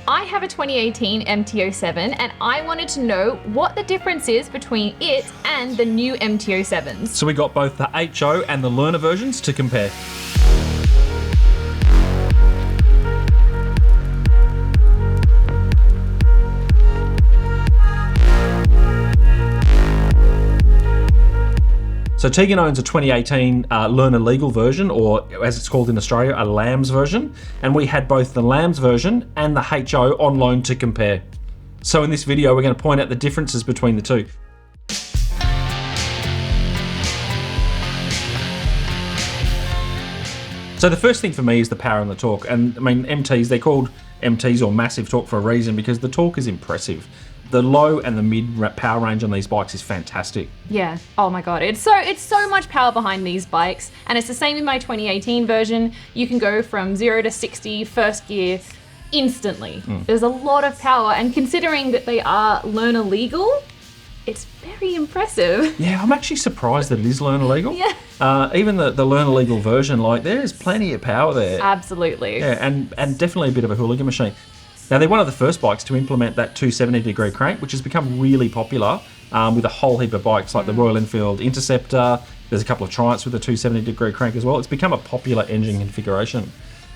I have a 2018 MT07 and I wanted to know what the difference is between it and the new MT07s. So we got both the HO and the Learner versions to compare. So Tegan owns a 2018 Learner legal version, or as it's called in Australia, a LAMS version, and we had both the LAMS version and the HO on loan to compare. So in this video, we're going to point out the differences between the two. So the first thing for me is the power and the torque, and I mean MTs, they're called MTs or massive torque for a reason because the torque is impressive. The low and the mid power range on these bikes is fantastic. Yeah. Oh my God. It's so much power behind these bikes. And it's the same in my 2018 version. You can go from 0 to 60 first gear instantly. There's a lot of power. And considering that they are Learner legal, it's very impressive. Yeah, I'm actually surprised that it is Learner legal. Yeah. Even the Learner legal version, like there is plenty of power there. Absolutely. Yeah, and definitely a bit of a hooligan machine. Now, they're one of the first bikes to implement that 270-degree crank, which has become really popular with a whole heap of bikes like the Royal Enfield Interceptor. There's a couple of Triumphs with a 270-degree crank as well. It's become a popular engine configuration.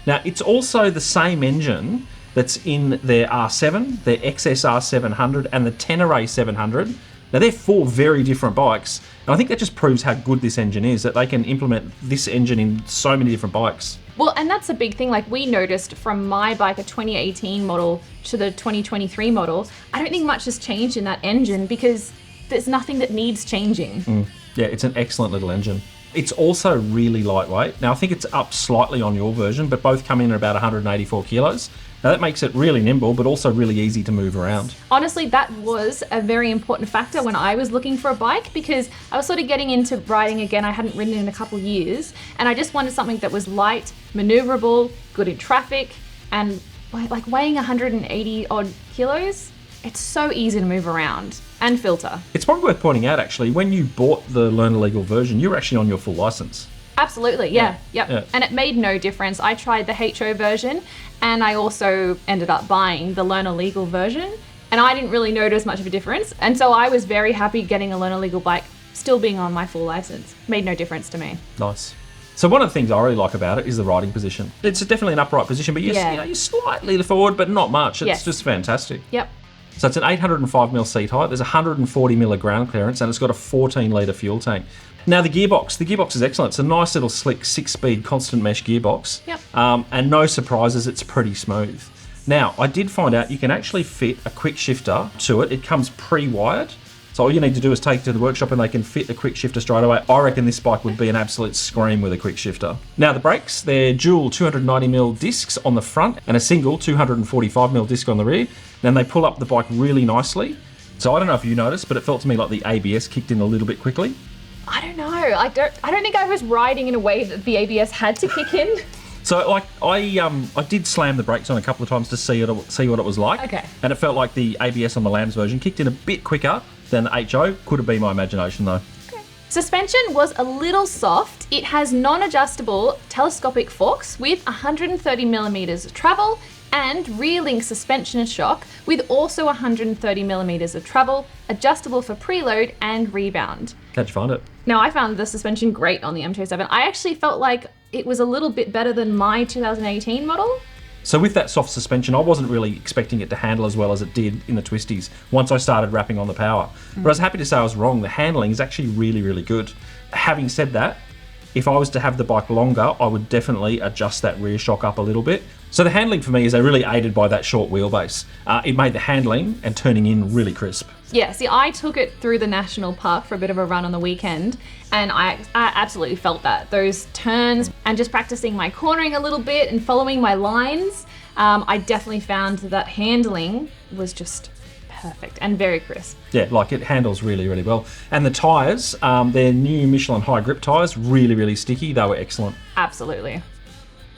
Now, it's also the same engine that's in their R7, their XSR 700, and the Tenere 700. Now, they're four very different bikes, and I think that just proves how good this engine is, that they can implement this engine in so many different bikes. Well, and that's a big thing. Like we noticed from my bike, a 2018 model to the 2023 model, I don't think much has changed in that engine because there's nothing that needs changing. Yeah, it's an excellent little engine. It's also really lightweight. Now, I think it's up slightly on your version, but both come in at about 184 kilos. Now, that makes it really nimble, but also really easy to move around. Honestly, that was a very important factor when I was looking for a bike because I was sort of getting into riding again. I hadn't ridden in a couple of years, and I just wanted something that was light, maneuverable, good in traffic, and like weighing 180 odd kilos. It's so easy to move around and filter. It's probably worth pointing out, actually, when you bought the Learner legal version, you were actually on your full license. Absolutely, yeah. And it made no difference. I tried the HO version and I also ended up buying the Learner legal version and I didn't really notice much of a difference. And so I was very happy getting a Learner legal bike, still being on my full license. Made no difference to me. Nice. So one of the things I really like about it is the riding position. It's definitely an upright position, but you're slightly forward, but not much. It's just fantastic. Yep. So it's an 805mm seat height, there's 140mm of ground clearance, and it's got a 14-litre fuel tank. Now the gearbox is excellent. It's a nice little slick 6-speed constant mesh gearbox. Yep. And no surprises, it's pretty smooth. Now, I did find out you can actually fit a quick shifter to it. It comes pre-wired. So all you need to do is take it to the workshop and they can fit the quick shifter straight away. I reckon this bike would be an absolute scream with a quick shifter. Now the brakes, they're dual 290mm discs on the front and a single 245mm disc on the rear. Then they pull up the bike really nicely. So I don't know if you noticed, but it felt to me like the ABS kicked in a little bit quickly. I don't know. I don't think I was riding in a way that the ABS had to kick in. So like I did slam the brakes on a couple of times to see what it was like. Okay. And it felt like the ABS on the LAMS version kicked in a bit quicker than the HO. Could have been my imagination though. Okay. Suspension was a little soft. It has non-adjustable telescopic forks with 130mm of travel and rear link suspension shock with also 130mm of travel, adjustable for preload and rebound. How'd you find it? Now, I found the suspension great on the MT07. I actually felt like it was a little bit better than my 2018 model. So with that soft suspension, I wasn't really expecting it to handle as well as it did in the twisties once I started wrapping on the power. But I was happy to say I was wrong. The handling is actually really, really good. Having said that, if I was to have the bike longer, I would definitely adjust that rear shock up a little bit. So the handling for me is really aided by that short wheelbase. It made the handling and turning in really crisp. Yeah, see, I took it through the national park for a bit of a run on the weekend, and I absolutely felt that. Those turns and just practicing my cornering a little bit and following my lines, I definitely found that handling was just perfect and very crisp. Yeah, like it handles really, really well. And the tyres, they're new Michelin high grip tyres, really, really sticky. They were excellent. Absolutely.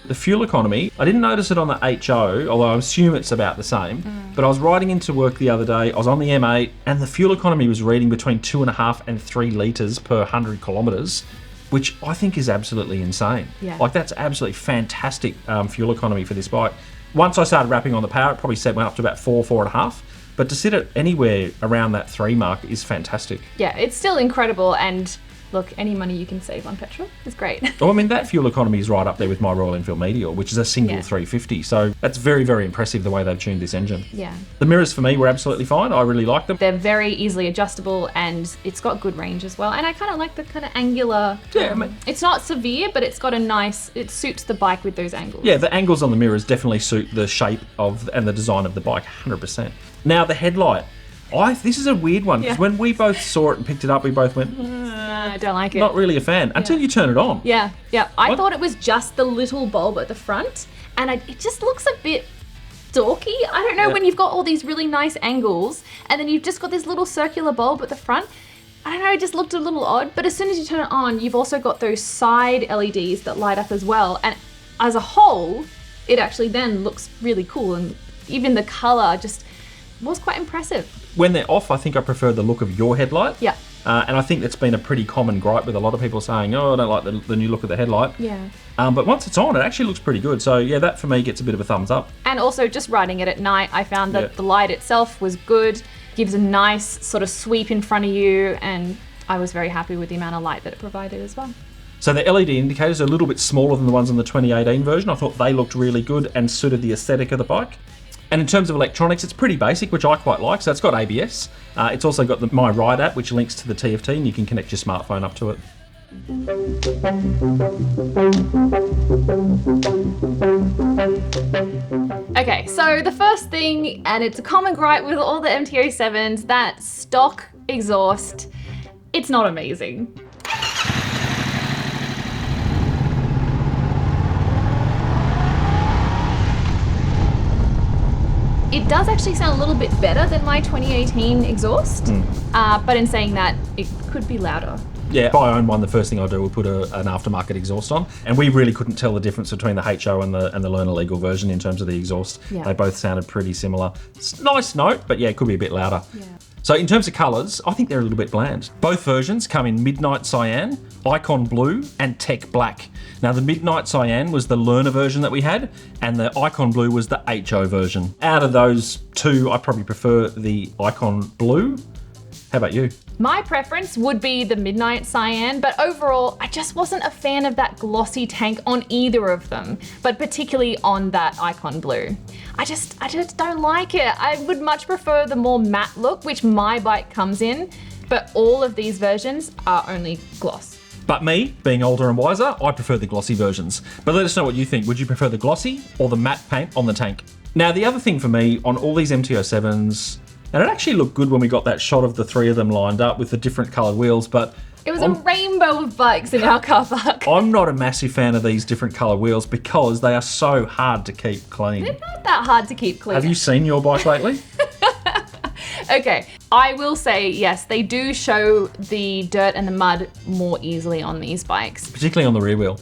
The fuel economy, I didn't notice it on the HO, although I assume it's about the same, but I was riding into work the other day, I was on the M8, and the fuel economy was reading between 2.5 and 3 litres per 100 kilometres, which I think is absolutely insane. Yeah. Like that's absolutely fantastic fuel economy for this bike. Once I started wrapping on the power, it probably went up to about 4.5. But to sit it anywhere around that 3 mark is fantastic. Yeah, it's still incredible, and look, any money you can save on petrol is great. Well, I mean, that fuel economy is right up there with my Royal Enfield Meteor, which is a single 350. So that's very, very impressive the way they've tuned this engine. Yeah. The mirrors for me were absolutely fine. I really like them. They're very easily adjustable, and it's got good range as well. And I kind of like the kind of angular. Yeah, I mean, it's not severe, but it's got it suits the bike with those angles. yeah, the angles on the mirrors definitely suit the shape of and the design of the bike 100%. Now, the headlight. This is a weird one, because when we both saw it and picked it up, we both went, I don't like it. not really a fan, until you turn it on. Yeah. I thought it was just the little bulb at the front, and it just looks a bit dorky. I don't know, when you've got all these really nice angles, and then you've just got this little circular bulb at the front. I don't know, it just looked a little odd, but as soon as you turn it on, you've also got those side LEDs that light up as well, and as a whole, it actually then looks really cool, and even the colour just was quite impressive. When they're off, I think I prefer the look of your headlight. Yeah. And I think that's been a pretty common gripe with a lot of people saying, oh, I don't like the new look of the headlight. Yeah. But once it's on, it actually looks pretty good. So, yeah, that for me gets a bit of a thumbs up. And also just riding it at night, I found that the light itself was good, gives a nice sort of sweep in front of you, and I was very happy with the amount of light that it provided as well. So the LED indicators are a little bit smaller than the ones on the 2018 version. I thought they looked really good and suited the aesthetic of the bike. And in terms of electronics, it's pretty basic, which I quite like. So it's got ABS. It's also got the My Ride app, which links to the TFT, and you can connect your smartphone up to it. Okay, so the first thing, and it's a common gripe with all the MT07s, that stock exhaust, it's not amazing. It does actually sound a little bit better than my 2018 exhaust, but in saying that, it could be louder. Yeah, if I own one, the first thing I do will put an aftermarket exhaust on, and we really couldn't tell the difference between the HO and the Learner legal version in terms of the exhaust. Yeah. They both sounded pretty similar. Nice note, but yeah, it could be a bit louder. Yeah. So in terms of colours, I think they're a little bit bland. Both versions come in Midnight Cyan, Icon Blue, and Tech Black. Now the Midnight Cyan was the Learner version that we had, and the Icon Blue was the HO version. Out of those two, I probably prefer the Icon Blue. How about you? My preference would be the Midnight Cyan, but overall, I just wasn't a fan of that glossy tank on either of them, but particularly on that Icon Blue. I just don't like it. I would much prefer the more matte look, which my bike comes in, but all of these versions are only gloss. But me, being older and wiser, I prefer the glossy versions. But let us know what you think. Would you prefer the glossy or the matte paint on the tank? Now, the other thing for me on all these MT07s, and it actually looked good when we got that shot of the three of them lined up with the different coloured wheels, but it was a rainbow of bikes in our car park. I'm not a massive fan of these different colour wheels because they are so hard to keep clean. They're not that hard to keep clean. Have you seen your bike lately? Okay, I will say yes, they do show the dirt and the mud more easily on these bikes. Particularly on the rear wheel.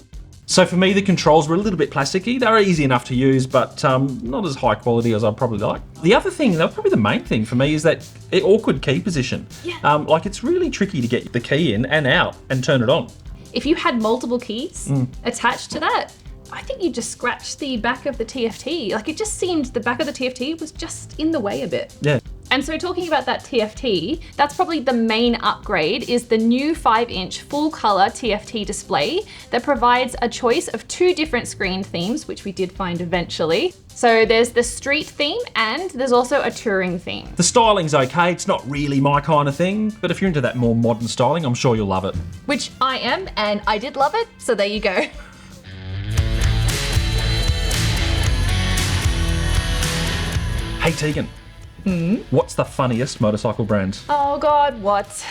So for me, the controls were a little bit plasticky. They were easy enough to use, but not as high quality as I'd probably like. The other thing, probably the main thing for me, is that awkward key position. Yeah. Like it's really tricky to get the key in and out and turn it on. If you had multiple keys attached to that, I think you just scratched the back of the TFT. Like it just seemed the back of the TFT was just in the way a bit. Yeah. And so talking about that TFT, that's probably the main upgrade is the new 5-inch full color TFT display that provides a choice of 2 different screen themes, which we did find eventually. So there's the street theme and there's also a touring theme. The styling's okay, it's not really my kind of thing, but if you're into that more modern styling, I'm sure you'll love it. Which I am, and I did love it, so there you go. Hey Tegan. What's the funniest motorcycle brand? Oh God, what?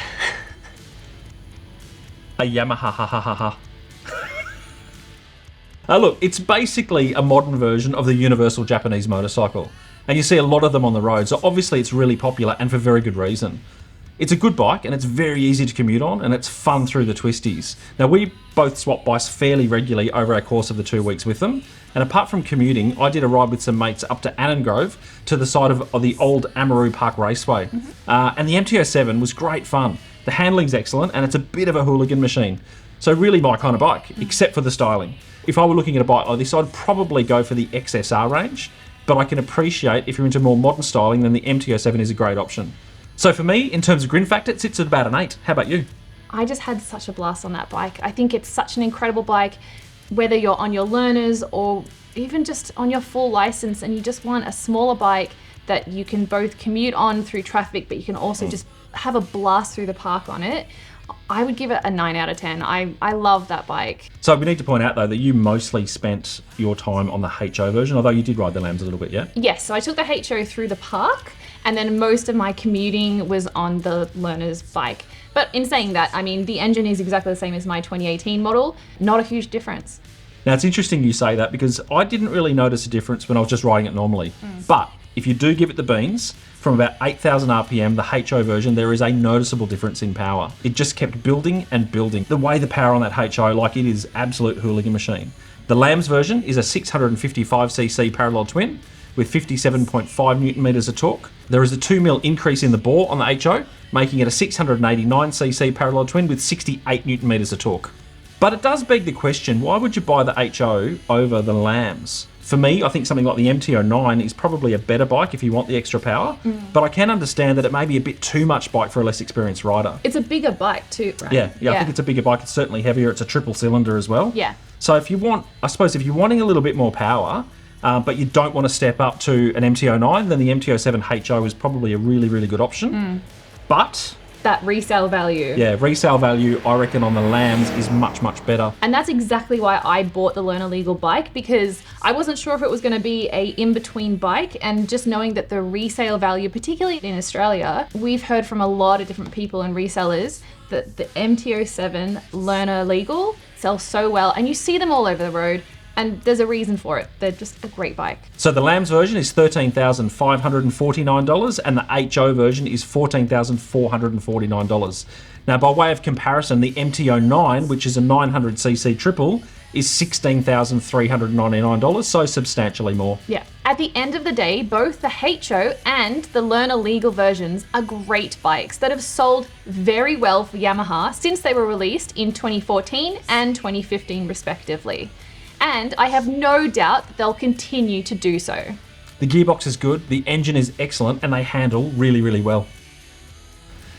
A Yamaha ha ha ha ha. Look, it's basically a modern version of the universal Japanese motorcycle. And you see a lot of them on the road, so obviously it's really popular and for very good reason. It's a good bike and it's very easy to commute on and it's fun through the twisties. Now we both swap bikes fairly regularly over our course of the 2 weeks with them. And apart from commuting, I did a ride with some mates up to Annangrove to the side of the old Amaru Park Raceway. And the MT07 was great fun. The handling's excellent and it's a bit of a hooligan machine. So really my kind of bike, except for the styling. If I were looking at a bike like this, I'd probably go for the XSR range. but I can appreciate if you're into more modern styling, then the MT07 is a great option. So for me, in terms of grin factor, it sits at about an 8. How about you? I just had such a blast on that bike. I think it's such an incredible bike, whether you're on your learners or even just on your full license and you just want a smaller bike that you can both commute on through traffic, but you can also just have a blast through the park on it. I would give it a 9 out of 10. I love that bike. So we need to point out, though, that you mostly spent your time on the HO version, although you did ride the Lambs a little bit, yeah? Yes, so I took the HO through the park, and then most of my commuting was on the Learner's bike. But in saying that, I mean, the engine is exactly the same as my 2018 model. Not a huge difference. Now, it's interesting you say that because I didn't really notice a difference when I was just riding it normally. But if you do give it the beans, from about 8,000 RPM, the HO version, there is a noticeable difference in power. It just kept building and building. The way the power on that HO, like it is absolute hooligan machine. The Lambs version is a 655cc parallel twin with 57.5 newton meters of torque. There is a 2mm increase in the bore on the HO, making it a 689cc parallel twin with 68 newton meters of torque. But it does beg the question, why would you buy the HO over the Lambs? For me, I think something like the MT09 is probably a better bike if you want the extra power, but I can understand that it may be a bit too much bike for a less experienced rider. It's a bigger bike too, right? Yeah, I think it's a bigger bike. It's certainly heavier. It's a triple cylinder as well. Yeah. So if you want, I suppose if you're wanting a little bit more power, but you don't want to step up to an MT09, then the MT07 HO is probably a really, really good option. But that resale value. Yeah, resale value, I reckon, on the Lambs is much, much better. And that's exactly why I bought the Learner Legal bike, because I wasn't sure if it was going to be a in-between bike, and just knowing that the resale value, particularly in Australia, we've heard from a lot of different people and resellers that the MT07 Learner Legal sells so well, and you see them all over the road. And there's a reason for it. They're just a great bike. So the Lambs version is $13,549 and the HO version is $14,449. Now, by way of comparison, the MT09, which is a 900cc triple, is $16,399, so substantially more. Yeah. At the end of the day, both the HO and the Learner Legal versions are great bikes that have sold very well for Yamaha since they were released in 2014 and 2015 respectively. And I have no doubt that they'll continue to do so. The gearbox is good, the engine is excellent, and they handle really, really well.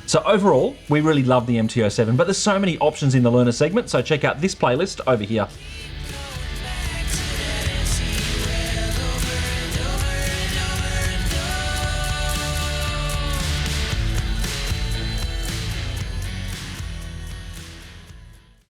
So overall, we really love the MT07, but there's so many options in the Learner segment, so check out this playlist over here.